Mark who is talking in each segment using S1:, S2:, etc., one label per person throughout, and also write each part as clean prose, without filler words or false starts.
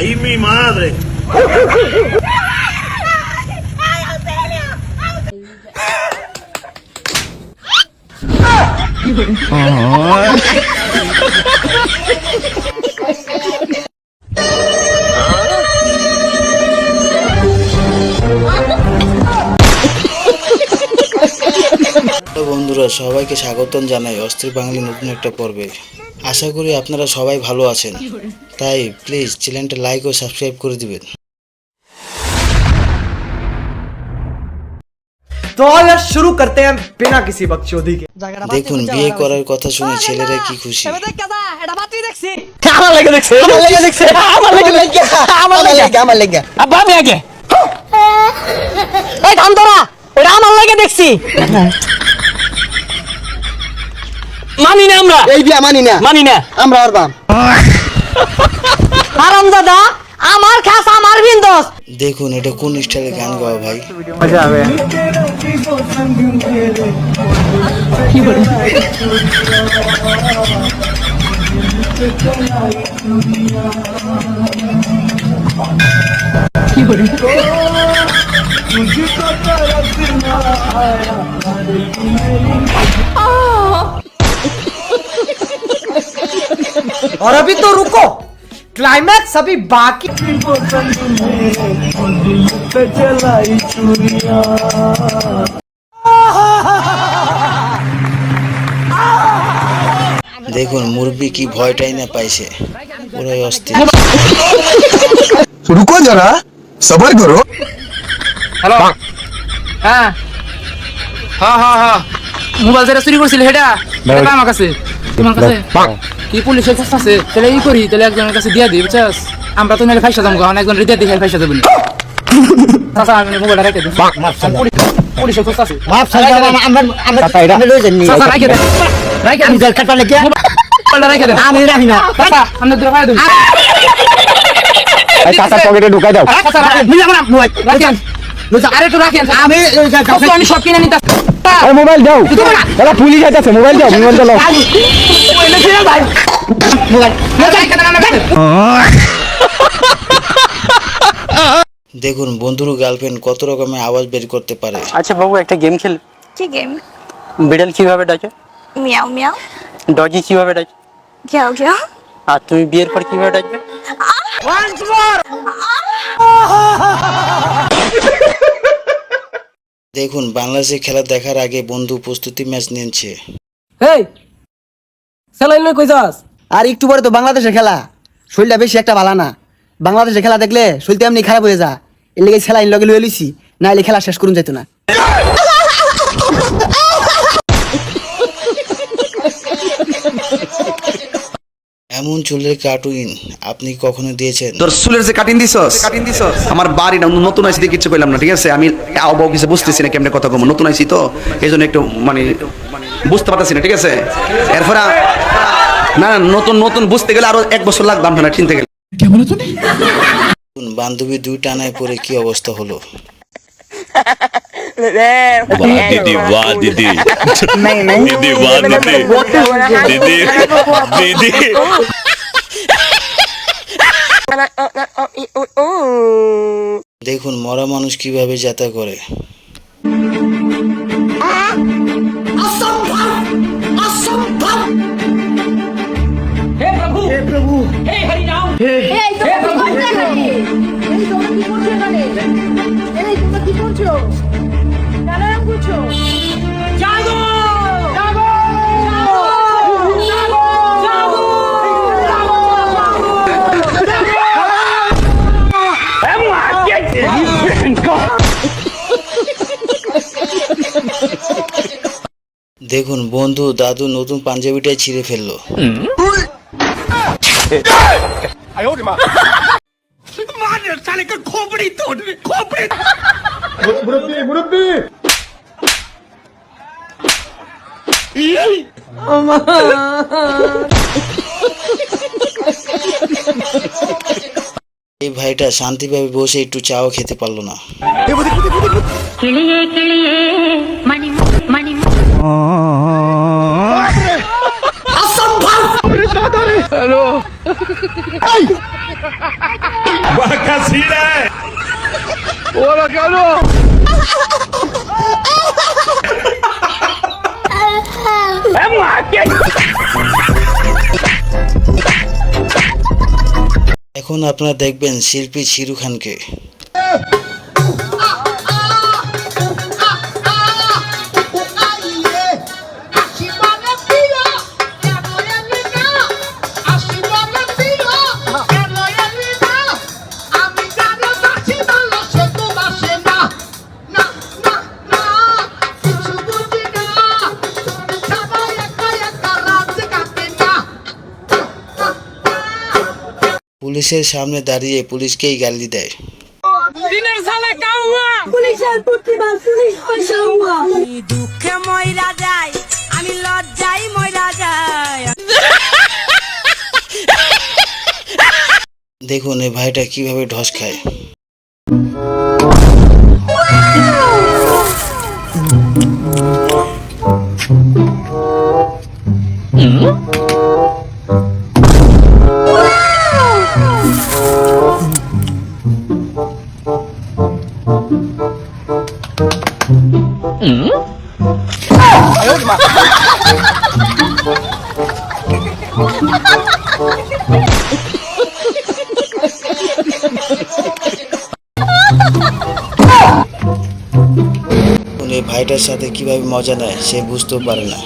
S1: Ay, mi madre.
S2: বন্ধুরা সবাইকে স্বাগতম জানাই অস্থির বাঙালি নতুন একটা পর্বে। আশা করি আপনারা সবাই ভালো আছেন, তাই প্লিজ চ্যানেলটা লাইক ও সাবস্ক্রাইব করে দিবেন।
S3: तो यार शुरू करते हैं बिना किसी बकचोदी के।
S2: দেখুন বিয়ে করার কথা শুনে ছেলেরা কি খুশি।
S4: মানি না আমরা এই বিয়া মানি না আমরা আরবাম হারাম দাদা আমার খাস আমার বিন্দোস।
S2: দেখুন এটা কোন স্টাইলে গান গাওয়া ভাই,
S3: मजा आवे। और अभी तो रुको, क्लाइमैक्स अभी बाकी।
S2: দেখুন মুরব্বি কি ভয়টাই না পাইছে, পুরাই অস্থির।
S5: रुको जरा सबर करो।
S6: হ্যালো হ্যাঁ হ্যাঁ হ্যাঁ হ্যাঁ মোবাইল যেটা চুরি করছিল সেটা এটা আমার কাছে তোমার কাছে কি পুলিশের কাছে আছে তাহলে ই করি তাহলে একজনের কাছে দিয়ে দিই বুঝছস আমরা তো নালে ফাইসা দাম গহন একজন রিদে দেখে ফাইসা দেব না চাচা আমি মোবাইলটা রেখে দিই পুলিশের কাছে আছে
S4: মাফ সাজা আমরা চাচা এটা লই যাননি
S6: চাচা রেখে দে
S4: আমি জল কাটা লাগে
S6: মোবাইলটা রেখে দে
S4: আমি রাখি না
S6: চাচা আমরা দূরে ফাইয়া দেব
S5: এই চাচা পকেটে ঢুকাই দাও।
S6: চাচা রাখেন
S4: মিলা আমরা মোবাইল
S6: রাখেন আরে একটু রাখেন
S4: আমি
S6: আমি সব কিনে নিতে
S5: এই মোবাইল দাও, এলা পুলিশ আইতাছে, মোবাইল দাও, মোবাইল দাও।
S2: দেখুন বন্ধুর গার্লফ্রেন্ড কত রকমের আওয়াজ বের করতে পারে।
S7: আচ্ছা বাবু একটা গেম খেল।
S8: কি গেম?
S7: বিড়াল কিভাবে ডাকে?
S8: Miao Miao.
S7: ডগি কিভাবে ডাকে?
S8: ঘেও ঘেও।
S7: আর তুমি বিয়ের পর কিভাবে ডাকবে?
S2: দেখুন বাংলাদেশের খেলা দেখার আগে বন্ধু প্রস্তুতি ম্যাচ নিচ্ছে।
S6: এই সেলাই লই কই যাস?
S4: আর একটু পরে তো বাংলাদেশের খেলা, শরীরটা বেশি একটা ভালো না। বাংলাদেশের খেলা দেখলে শরীরটা এমনি খারাপ হয়ে যা, এর লেগে সেলাইন লগে লয়ে লইছি, না এলে খেলা শেষ করুন যেত না।
S2: এমন চুলের কার্টুন আপনি কখনো দিয়েছেন?
S9: তোর চুলের যে কাটিং দিছস আমার বাড়ি না নতুন আইছি কিছু কইলাম না, ঠিক আছে? আমি আবহাওয়া কিছু বুঝতেছি না কেমনে কথা কম, নতুন আইছি তো এই জন্য একটু মানে বুঝতে পারতেছি না, ঠিক আছে? এরপর না নতুন নতুন বুঝতে গেলে আরো 1 বছর লাগবে না চিনতে গেলে।
S2: বান্ধবী দুই টানায় পরে কি অবস্থা হলো।
S1: दीदी वाह दीदी दीदी वाह दीदी दीदी दीदी
S2: দেখুন মরা মানুষ কিভাবে যাতা করে। দেখুন বন্ধু দাদু নতুন পাঞ্জাবিটাই ছিঁড়ে ফেললো। এই ভাইটা শান্তিভাবে বসে একটু চাও খেতে পারলো না।
S5: হ্যালো
S1: বাঁকা ছিড়ে
S2: এখন আপনারা দেখবেন শিল্পী শিরু খানকে। পুলিশের সামনে দাঁড়িয়ে পুলিশকেই গালি দেয়।
S10: দুঃখে ময়রা যায়, আমি লজ্জায় ময়রা যায়।
S2: দেখুন এই ভাইটা কিভাবে ঢস খায়। এই ভাইটার সাথে কিভাবে মজা নেয় সে বুঝতেও পারে না।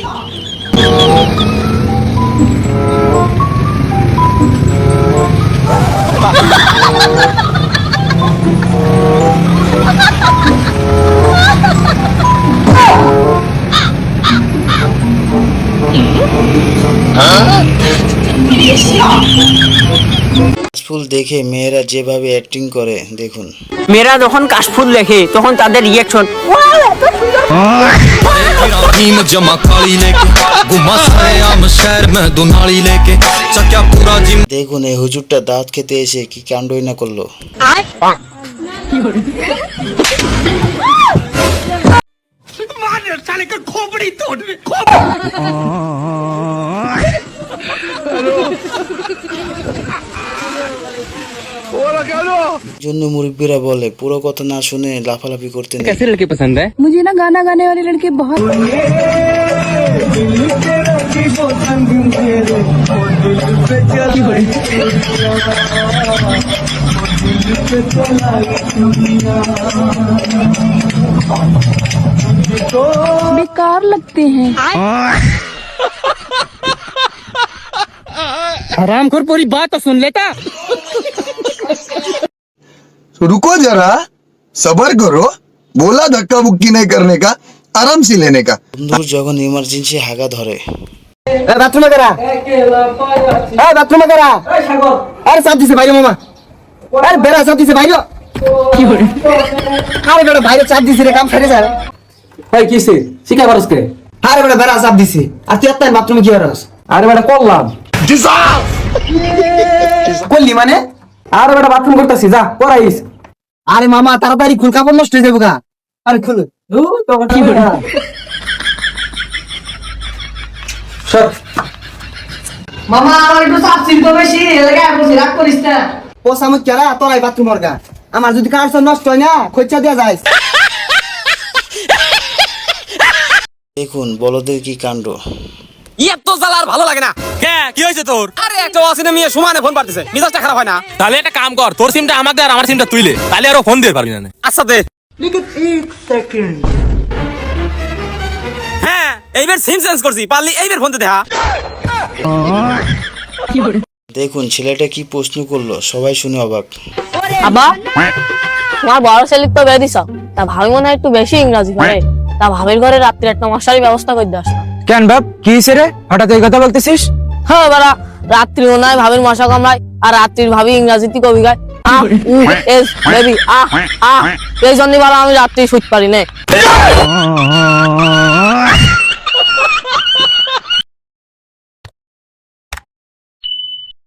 S2: কাশফুল দেখে মেয়েরা যেভাবে অ্যাক্টিং করে দেখুন।
S7: মেয়েরা যখন কাশফুল দেখে তখন তাদের রিয়াকশন
S2: দেখুন এই হুজুরটা দাঁত খেতে এসে কি কাণ্ডই না করলো। জন্য মুরব্বীরা বলে পুরো কথা না শুনে লাফালাফি করতে নেই।
S5: कैसे लड़के पसंद है?
S10: मुझे ना गाना गाने वाले लड़के बहुत बेकार लगते हैं।
S5: हरामखोर पूरी बात तो सुन लेता।
S11: रुको जरा, सबर करो, बोला धक्का बुक्की नहीं करने का, आराम से लेने का।
S2: বন্ধুর যখন ইমার্জেন্সি হাগা ধরে
S4: বাথরুমে করা বাথরুমে করা আরে চাপ দিছে বাইরে মামা, আরে বেড়া চাপ দিছে বাইরে। আরে বেড়া বাইরে চাপ দিছে রে, কাম ফেরে যায়।
S6: ভাই কিসে শিখা পারসকে?
S4: আরে বেড়া বেড়া চাপ দিছে আর তুই এত বাথরুমে কি করছ?
S6: আরে বেটা করলাম।
S4: করলি মানে?
S6: আরে বেটা বাথরুম করতেছি, যা করাইস।
S4: আরে মামা তাড়াতাড়ি খুল, কাপড় নষ্ট হয়ে যাবো গা। আরে খুল।
S6: কি করে সর
S3: মামা আমার একটু চাপ ছিল তো বেশি, এলাকা বসে রাগ করিস না।
S4: ও সামুদ কেরা তোরাই বাথরুম অর্গা, আমার যদি কার নষ্ট হয় না খোঁচা দেয়া যায়।
S2: দেখুন বলদের কি কাণ্ড।
S6: তো জ্বালা আর ভালো লাগে না। কি হয়েছে তোর? আরে একটা ওয়াসিনে মিয়া সমানে ফোন পারতেছে, মিজাজটা খারাপ হয় না?
S5: তাহলে একটা কাম কর, তোর সিমটা আমাকে আর আমার সিমটা তুইলে, তাহলে আরো ফোন দিয়ে পারবি না।
S6: আচ্ছা দে। হ্যাঁ এইবার সিম চেঞ্জ করছি, পারলি এইবার ফোন দে দেখা।
S2: দেখুন ছেলেটা কি প্রশ্ন করলো, সবাই শুনে অবাক।
S10: আবা তোমার বড় ছেলে তো বেদিস, তা ভাবি মনে হয় একটু বেশি ইংরাজি করে, তা ভাবির ঘরে রাত্রে একটা মশারি ব্যবস্থা করে দাস না।
S5: কেন বাপ কি হয়েছে রে, হঠাৎ এই কথা বলতেছিস?
S10: হ্যাঁ বাবা, রাত্রি মনে হয় ভাবির মশা কামড়ায়, আর রাত্রির ভাবি ইংরাজিতে কবি গায় বেবি এই জন্য বলা আমি রাত্রি শুতে পারি না।